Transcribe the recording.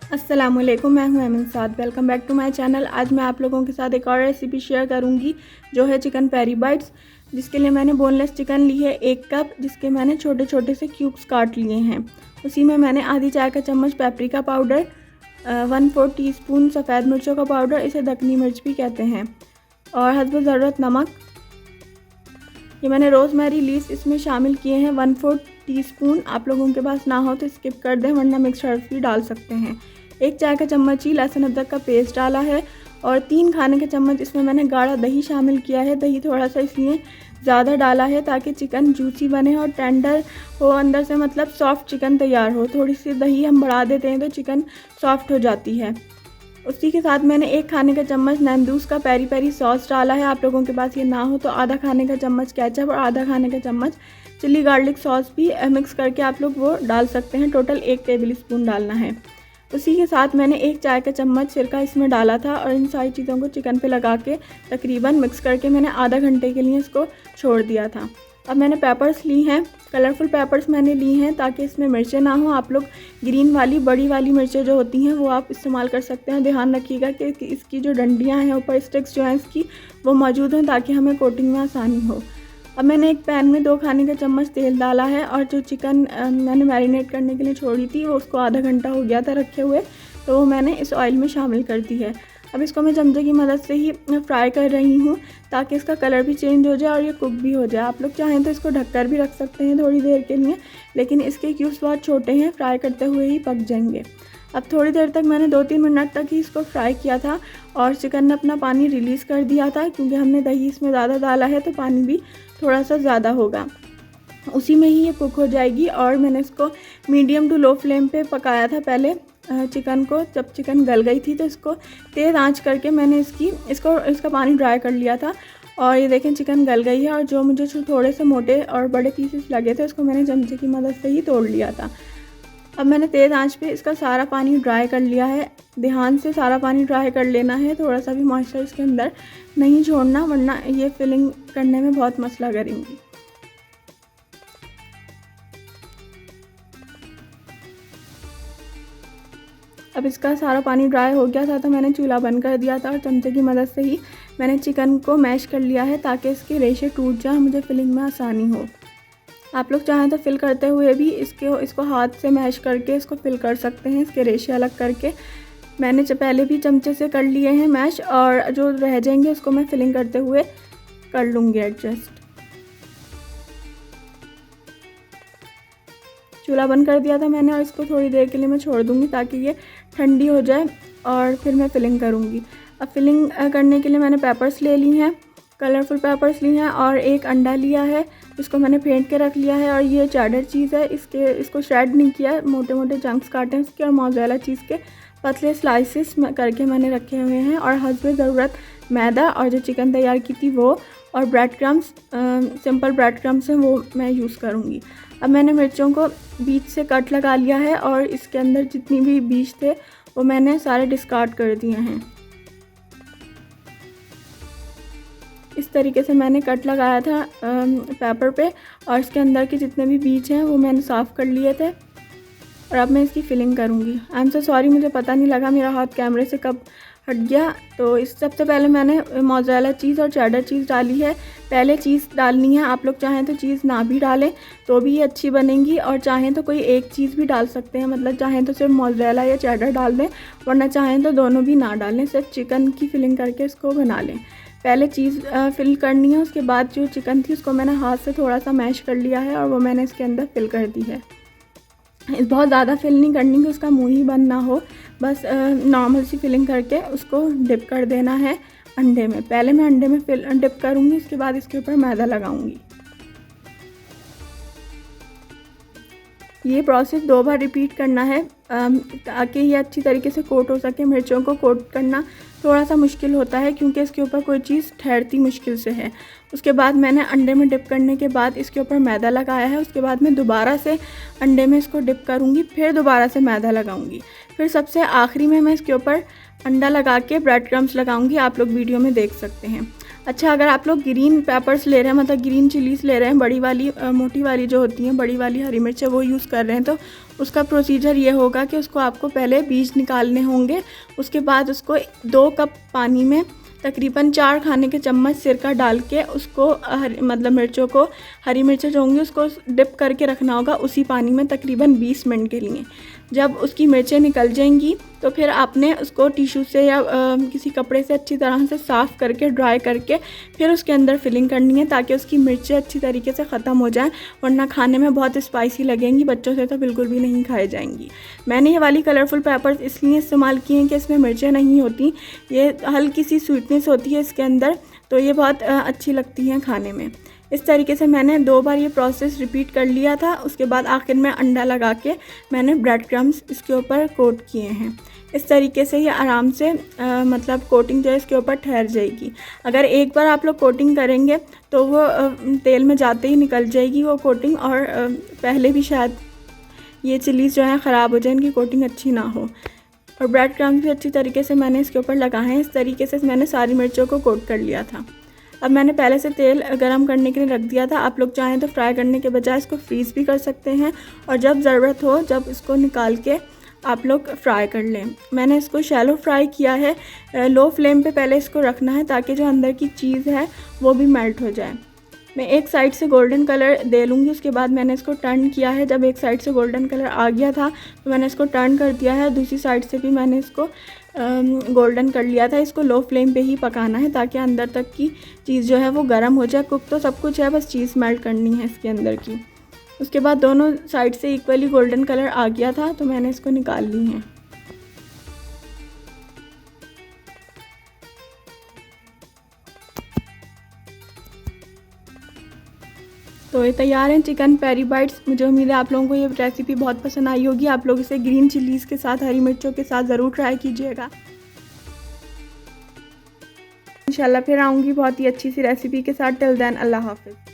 अस्सलामुअलैकुम, मैं हूं Aman Saad. Welcome back to my channel. आज मैं आप लोगों के साथ एक और रेसिपी शेयर करूंगी जो है चिकन पेरी बाइट्स, जिसके लिए मैंने बोनलेस चिकन ली है 1 कप, जिसके मैंने छोटे छोटे से क्यूब्स काट लिए हैं। उसी में मैंने आधी चाय का चम्मच पेपरिका पाउडर, 1/4 टीस्पून सफ़ेद मिर्चों का पाउडर, इसे दखनी मिर्च भी कहते हैं, और हस्ब ज़रूरत नमक। ये मैंने रोज़मेरी लीव्स इसमें शामिल किए हैं 1/4 टीस्पून। आप लोगों के पास ना हो तो स्किप कर दें, वरना मिक्स हर्ब्स भी डाल सकते हैं। 1 चाय का चम्मच ही लहसुन अदरक का पेस्ट डाला है, और 3 खाने के चम्मच इसमें मैंने गाढ़ा दही शामिल किया है। दही थोड़ा सा इसलिए ज़्यादा डाला है ताकि चिकन जूसी बने और टेंडर हो अंदर से, मतलब सॉफ्ट चिकन तैयार हो। थोड़ी सी दही हम बढ़ा देते हैं तो चिकन सॉफ्ट हो जाती है। उसी के साथ मैंने 1 खाने का चम्मच नैंदूस का पेरी पेरी सॉस डाला है। आप लोगों के पास ये ना हो तो आधा खाने का चम्मच केचप और आधा खाने का चम्मच चिली गार्लिक सॉस भी मिक्स करके आप लोग वो डाल सकते हैं। टोटल 1 टेबल स्पून डालना है। उसी के साथ मैंने 1 चाय का चम्मच सिरका इसमें डाला था, और इन सारी चीज़ों को चिकन पे लगा के तकरीबन मिक्स करके मैंने आधा घंटे के लिए इसको छोड़ दिया था। अब मैंने पेपर्स ली हैं, कलरफुल पेपर्स मैंने ली हैं ताकि इसमें मिर्चें ना हो। आप लोग ग्रीन वाली बड़ी वाली मिर्चें जो होती हैं वो आप इस्तेमाल कर सकते हैं। ध्यान रखिएगा कि इसकी जो डंडियां हैं, ऊपर स्टिक्स जो हैं इसकी, वो मौजूद हों ताकि हमें कोटिंग में आसानी हो। अब मैंने एक पैन में 2 खाने का चम्मच तेल डाला है, और जो चिकन मैंने मैरिनेट करने के लिए छोड़ी थी वो उसको आधा घंटा हो गया था रखे हुए, तो वो मैंने इस ऑयल में शामिल कर दी है। अब इसको मैं चमचे की मदद से ही फ्राई कर रही हूँ ताकि इसका कलर भी चेंज हो जाए और ये कुक भी हो जाए। आप लोग चाहें तो इसको ढककर भी रख सकते हैं थोड़ी देर के लिए, लेकिन इसके क्यूब्स बहुत छोटे हैं, फ्राई करते हुए ही पक जाएंगे। अब थोड़ी देर तक मैंने 2-3 मिनट तक ही इसको फ्राई किया था, और चिकन ने अपना पानी रिलीज़ कर दिया था, क्योंकि हमने दही इसमें ज़्यादा डाला है तो पानी भी थोड़ा सा ज़्यादा होगा। उसी में ही ये कुक हो जाएगी। और मैंने इसको मीडियम टू लो फ्लेम पे पकाया था पहले चिकन को। जब चिकन गल गई थी तो इसको तेज़ आंच करके मैंने इसका पानी ड्राई कर लिया था, और ये देखें चिकन गल गई है। और जो मुझे थोड़े से मोटे और बड़े पीसेस लगे थे उसको मैंने चमचे की मदद से ही तोड़ लिया था। अब मैंने तेज़ आंच पे इसका सारा पानी ड्राई कर लिया है। ध्यान से सारा पानी ड्राई कर लेना है, थोड़ा सा भी मॉइस्चर इसके अंदर नहीं छोड़ना, वरना ये फिलिंग करने में बहुत मसला करेंगी। अब इसका सारा पानी ड्राई हो गया था तो मैंने चूल्हा बंद कर दिया था, और चमचे की मदद से ही मैंने चिकन को मैश कर लिया है ताकि इसके रेशे टूट जाए, मुझे फिलिंग में आसानी हो। आप लोग चाहें तो फिल करते हुए भी इसको हाथ से मैश करके इसको फिल कर सकते हैं, इसके रेशे अलग करके। मैंने पहले भी चमचे से कर लिए हैं मैश, और जो रह जाएंगे उसको मैं फिलिंग करते हुए कर लूँगी एडजस्ट। चूल्हा बंद कर दिया था मैंने, और इसको थोड़ी देर के लिए मैं छोड़ दूँगी ताकि ये ठंडी हो जाए, और फिर मैं फिलिंग करूँगी। अब फिलिंग करने के लिए मैंने पेपर्स ले ली हैं, कलरफुल पेपर्स ली हैं, और 1 अंडा लिया है जिसको मैंने फेंट के रख लिया है। और ये चेडर चीज़ है, इसको श्रेड नहीं किया, मोटे मोटे चंक्स काटे हैं इसके, और मोज़रेला चीज़ के पतले स्लाइसिस करके मैंने रखे हुए हैं। और हस्ब ज़रूरत मैदा, और जो चिकन तैयार की थी वो, और bread crumbs, simple bread crumbs हैं वो मैं यूज़ करूँगी। अब मैंने मिर्चों को बीच से कट लगा लिया है, और इसके अंदर जितनी भी बीज थे वो मैंने सारे डिस्कार्ड कर दिए हैं। इस तरीके से मैंने कट लगाया था पेपर पे, और इसके अंदर के जितने भी बीज हैं वो मैंने साफ़ कर लिए थे। और अब मैं इसकी फिलिंग करूँगी। आई एम सो सॉरी, मुझे पता नहीं लगा मेरा हाथ कैमरे से कब हट गया। तो इस सबसे पहले मैंने मोज़रेला चीज़ और चेडर चीज़ डाली है। पहले चीज़ डालनी है, आप लोग चाहें तो चीज़ ना भी डालें तो भी ये अच्छी बनेंगी, और चाहें तो कोई एक चीज़ भी डाल सकते हैं, मतलब चाहें तो सिर्फ मोज़रेला या चेडर डाल दें, वरना चाहें तो दोनों भी ना डालें, सिर्फ चिकन की फिलिंग करके इसको बना लें। पहले चीज़ फिल करनी है, उसके बाद जो चिकन थी उसको मैंने हाथ से थोड़ा सा मैश कर लिया है, और वो मैंने इसके अंदर फिल कर दी है। बहुत ज़्यादा फिल नहीं करनी कि उसका मुंह ही बंद ना हो, बस नॉर्मल सी फिलिंग करके उसको डिप कर देना है अंडे में। पहले मैं अंडे में डिप करूँगी, उसके बाद इसके ऊपर मैदा लगाऊंगी। ये प्रोसेस 2 बार रिपीट करना है ताकि ये अच्छी तरीके से कोट हो सके। मिर्चों को कोट करना थोड़ा सा मुश्किल होता है क्योंकि इसके ऊपर कोई चीज़ ठहरती मुश्किल से है। उसके बाद मैंने अंडे में डिप करने के बाद इसके ऊपर मैदा लगाया है। उसके बाद मैं दोबारा से अंडे में इसको डिप करूँगी, फिर दोबारा से मैदा लगाऊँगी, फिर सबसे आखिरी में मैं इसके ऊपर अंडा लगा के ब्रेड क्रम्स लगाऊँगी। आप लोग वीडियो में देख सकते हैं। अच्छा, अगर आप लोग ग्रीन पेपर्स ले रहे हैं, मतलब ग्रीन चिलीज़ ले रहे हैं, बड़ी वाली मोटी वाली जो होती हैं, बड़ी वाली हरी मिर्च है, वो यूज़ कर रहे हैं, तो उसका प्रोसीजर ये होगा कि उसको आपको पहले बीज निकालने होंगे। उसके बाद उसको 2 कप पानी में तकरीबन 4 खाने के चम्मच सिरका डाल के उसको मतलब मिर्चों को, हरी मिर्चें जो होंगी उसको डिप करके रखना होगा उसी पानी में तकरीबन 20 मिनट के लिए। जब उसकी मिर्चें निकल जाएंगी तो फिर आपने उसको टिश्यू से या किसी कपड़े से अच्छी तरह से साफ़ करके ड्राई करके फिर उसके अंदर फिलिंग करनी है, ताकि उसकी मिर्चें अच्छी तरीके से ख़त्म हो जाएं, वरना खाने में बहुत स्पाइसी लगेंगी, बच्चों से तो बिल्कुल भी नहीं खाई जाएंगी। मैंने ये वाली कलरफुल पेपर्स इसलिए इस्तेमाल किए हैं कि इसमें मिर्चें नहीं होती, ये हल्की सी स्वीटनेस होती है इसके अंदर, तो ये बहुत अच्छी लगती हैं खाने में। इस तरीके से मैंने 2 बार ये प्रोसेस रिपीट कर लिया था। उसके बाद आखिर में अंडा लगा के मैंने ब्रेड क्रम्स इसके ऊपर कोट किए हैं। इस तरीके से ये आराम से मतलब कोटिंग जो है इसके ऊपर ठहर जाएगी। अगर एक बार आप लोग कोटिंग करेंगे तो वो तेल में जाते ही निकल जाएगी वो कोटिंग, और पहले भी शायद ये चिलीज़ जो है ख़राब हो जाए, इनकी कोटिंग अच्छी ना हो। और ब्रेड क्रम्स भी अच्छी तरीके से मैंने इसके ऊपर लगाए हैं। इस तरीके से मैंने सारी मिर्चों को कोट कर लिया था। अब मैंने पहले से तेल गरम करने के लिए रख दिया था। आप लोग चाहें तो फ्राई करने के बजाय इसको फ्रीज़ भी कर सकते हैं, और जब ज़रूरत हो जब इसको निकाल के आप लोग फ्राई कर लें। मैंने इसको शैलो फ्राई किया है। लो फ्लेम पे पहले इसको रखना है ताकि जो अंदर की चीज़ है वो भी मेल्ट हो जाए। मैं एक साइड से गोल्डन कलर दे लूँगी, उसके बाद मैंने इसको टर्न किया है। जब एक साइड से गोल्डन कलर आ गया था तो मैंने इसको टर्न कर दिया है। दूसरी साइड से भी मैंने इसको गोल्डन कर लिया था। इसको लो फ्लेम पे ही पकाना है ताकि अंदर तक की चीज़ जो है वो गर्म हो जाए। कुक तो सब कुछ है, बस चीज़ मेल्ट करनी है इसके अंदर की। उसके बाद दोनों साइड से इक्वली गोल्डन कलर आ गया था तो मैंने इसको निकाल ली है। तो ये तैयार हैं चिकन पेरी बाइट्स। मुझे उम्मीद है आप लोगों को ये रेसिपी बहुत पसंद आई होगी। आप लोग इसे ग्रीन चिलीज़ के साथ, हरी मिर्चों के साथ ज़रूर ट्राई कीजिएगा। इंशाल्लाह फिर आऊँगी बहुत ही अच्छी सी रेसिपी के साथ। टिल देन, अल्लाह हाफ़िज़।